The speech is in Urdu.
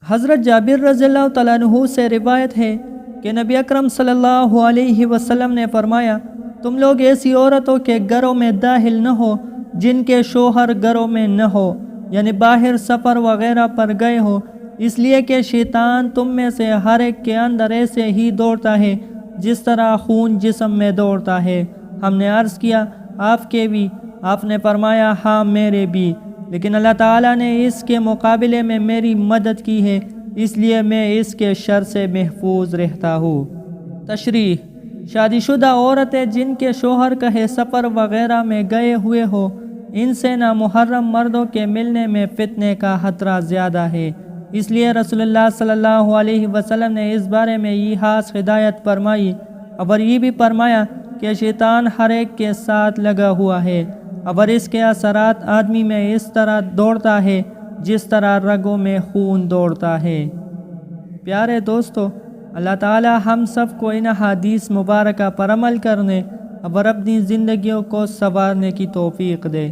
حضرت جابر رضی اللہ تعالیٰ عنہ سے روایت ہے کہ نبی اکرم صلی اللہ علیہ وسلم نے فرمایا، تم لوگ ایسی عورتوں کے گھروں میں داخل نہ ہو جن کے شوہر گھروں میں نہ ہو، یعنی باہر سفر وغیرہ پر گئے ہو، اس لیے کہ شیطان تم میں سے ہر ایک کے اندر ایسے ہی دوڑتا ہے جس طرح خون جسم میں دوڑتا ہے۔ ہم نے عرض کیا، آپ کے بھی؟ آپ نے فرمایا، ہاں میرے بھی، لیکن اللہ تعالیٰ نے اس کے مقابلے میں میری مدد کی ہے، اس لیے میں اس کے شر سے محفوظ رہتا ہوں۔ تشریح: شادی شدہ عورتیں جن کے شوہر کہیں سفر وغیرہ میں گئے ہوئے ہو، ان سے نامحرم مردوں کے ملنے میں فتنے کا خطرہ زیادہ ہے، اس لیے رسول اللہ صلی اللہ علیہ وسلم نے اس بارے میں یہ خاص ہدایت فرمائی، اور یہ بھی فرمایا کہ شیطان ہر ایک کے ساتھ لگا ہوا ہے، اور اس کے اثرات آدمی میں اس طرح دوڑتا ہے جس طرح رگوں میں خون دوڑتا ہے۔ پیارے دوستو، اللہ تعالی ہم سب کو ان حدیث مبارکہ پر عمل کرنے اور اپنی زندگیوں کو سنوارنے کی توفیق دے۔